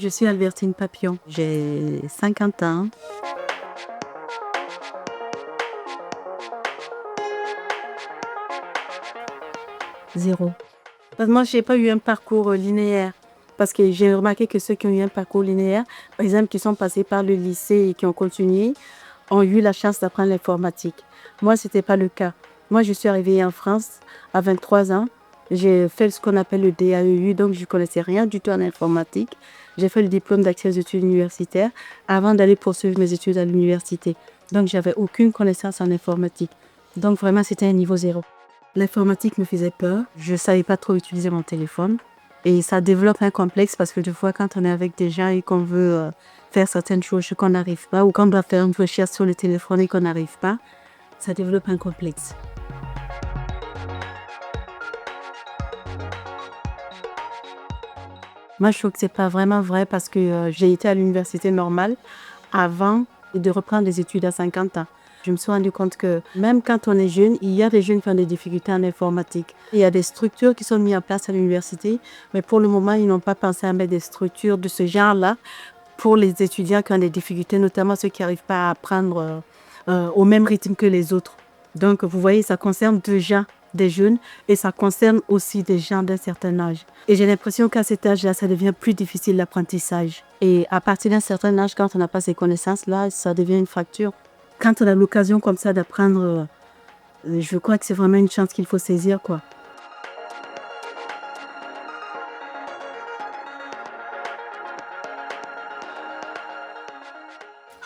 Je suis Albertine Papillon, j'ai 50 ans. Zéro. Parce que moi, je n'ai pas eu un parcours linéaire. Parce que j'ai remarqué que ceux qui ont eu un parcours linéaire, par exemple, qui sont passés par le lycée et qui ont continué, ont eu la chance d'apprendre l'informatique. Moi, ce n'était pas le cas. Moi, je suis arrivée en France à 23 ans. J'ai fait ce qu'on appelle le DAEU, donc je ne connaissais rien du tout en informatique. J'ai fait le diplôme d'accès aux études universitaires avant d'aller poursuivre mes études à l'université. Donc, je n'avais aucune connaissance en informatique. Donc, vraiment, c'était un niveau zéro. L'informatique me faisait peur. Je ne savais pas trop utiliser mon téléphone. Et ça développe un complexe parce que des fois, quand on est avec des gens et qu'on veut faire certaines choses qu'on n'arrive pas, ou qu'on doit faire une recherche sur le téléphone et qu'on n'arrive pas, ça développe un complexe. Moi, je trouve que c'est pas vraiment vrai parce que j'ai été à l'université normale avant de reprendre les études à 50 ans. Je me suis rendu compte que même quand on est jeune, il y a des jeunes qui ont des difficultés en informatique. Il y a des structures qui sont mises en place à l'université, mais pour le moment, ils n'ont pas pensé à mettre des structures de ce genre-là pour les étudiants qui ont des difficultés, notamment ceux qui n'arrivent pas à apprendre au même rythme que les autres. Donc, vous voyez, ça concerne déjà des jeunes et ça concerne aussi des gens d'un certain âge. Et j'ai l'impression qu'à cet âge-là, ça devient plus difficile l'apprentissage. Et à partir d'un certain âge, quand on n'a pas ces connaissances-là, ça devient une fracture. Quand on a l'occasion comme ça d'apprendre, je crois que c'est vraiment une chance qu'il faut saisir, quoi.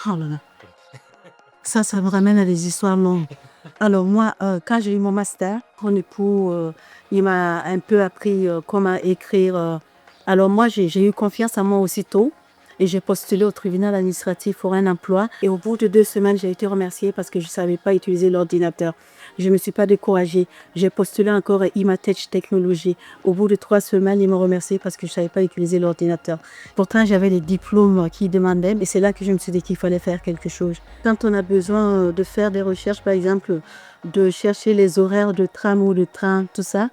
Oh là là. Ça me ramène à des histoires longues. Alors moi, quand j'ai eu mon master, mon époux, il m'a un peu appris comment écrire. Alors moi, j'ai eu confiance en moi aussitôt et j'ai postulé au tribunal administratif pour un emploi. Et au bout de 2 semaines, j'ai été remerciée parce que je ne savais pas utiliser l'ordinateur. Je ne me suis pas découragée. J'ai postulé encore à Imatech Technologies. Au bout de 3 semaines, ils m'ont remercié parce que je ne savais pas utiliser l'ordinateur. Pourtant, j'avais les diplômes qu'ils demandaient, mais c'est là que je me suis dit qu'il fallait faire quelque chose. Quand on a besoin de faire des recherches, par exemple, de chercher les horaires de tram ou de train, tout ça,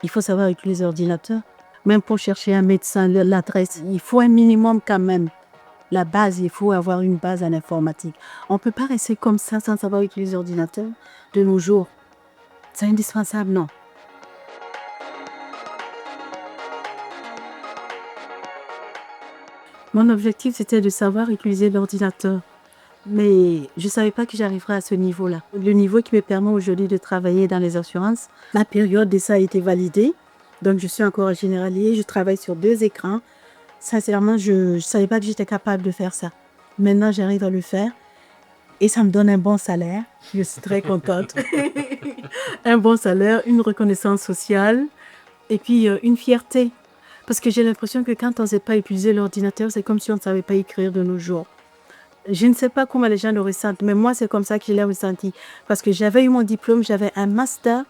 il faut savoir utiliser l'ordinateur. Même pour chercher un médecin, l'adresse, il faut un minimum quand même. La base, il faut avoir une base en informatique. On ne peut pas rester comme ça sans savoir utiliser l'ordinateur de nos jours. C'est indispensable, non? Mon objectif, c'était de savoir utiliser l'ordinateur. Mais je ne savais pas que j'arriverais à ce niveau-là. Le niveau qui me permet aujourd'hui de travailler dans les assurances, ma période d'essai a été validée. Donc, je suis encore généralier. Je travaille sur 2 écrans. Sincèrement, je ne savais pas que j'étais capable de faire ça. Maintenant, j'arrive à le faire. Et ça me donne un bon salaire. Je suis très contente. Un bon salaire, une reconnaissance sociale et puis une fierté. Parce que j'ai l'impression que quand on ne sait pas utiliser l'ordinateur, c'est comme si on ne savait pas écrire de nos jours. Je ne sais pas comment les gens le ressentent, mais moi, c'est comme ça que je l'ai ressenti. Parce que j'avais eu mon diplôme, j'avais un master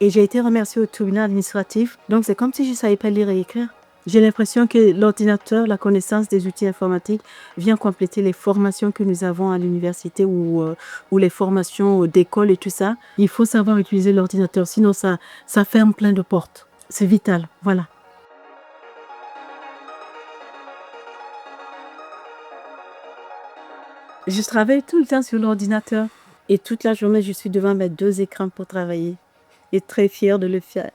et j'ai été remerciée au tribunal administratif. Donc, c'est comme si je ne savais pas lire et écrire. J'ai l'impression que l'ordinateur, la connaissance des outils informatiques vient compléter les formations que nous avons à l'université ou les formations d'école et tout ça. Il faut savoir utiliser l'ordinateur, sinon ça ferme plein de portes. C'est vital, voilà. Je travaille tout le temps sur l'ordinateur et toute la journée, je suis devant mes 2 écrans pour travailler et très fière de le faire.